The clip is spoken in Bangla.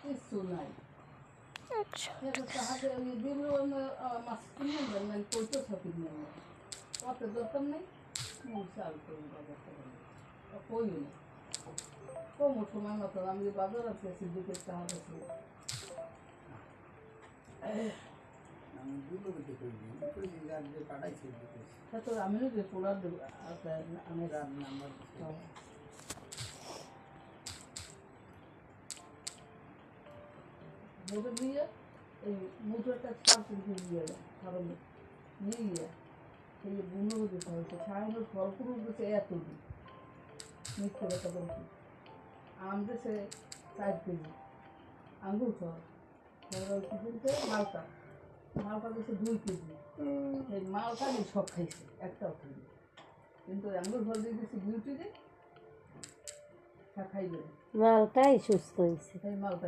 কিছু নাই হাতে দিল মাছ কিনে দেন না করতে থাকি নিয়ে কত দরকার নেই চাল করি বাজার থেকে কই না কম সময় মতো আমি বাজার আছে সিদ্দিকের কাজ আছে আমিও যে পোলার দেবো আমি নাম্বার মোটর দিয়ে এই মোটরটা দিয়ে কারণ নিয়ে সেই বুনো দিতে হয়েছে সারানোর ফল পুরো উঠেছে এত দিন মিথ্যে কথা বলছি আম দিয়েছে 4 কেজি আঙ্গুর ফল কিনতে মালটা মালটা দিয়েছে 2 কেজি সেই মালটা নিয়ে সব খাইছে একটাও খাইনি কিন্তু আঙ্গুর ফল দিয়ে দিয়েছে বিউটি দিয়ে খাইবে মালটাই সুস্থ হয়েছে সেই মালটা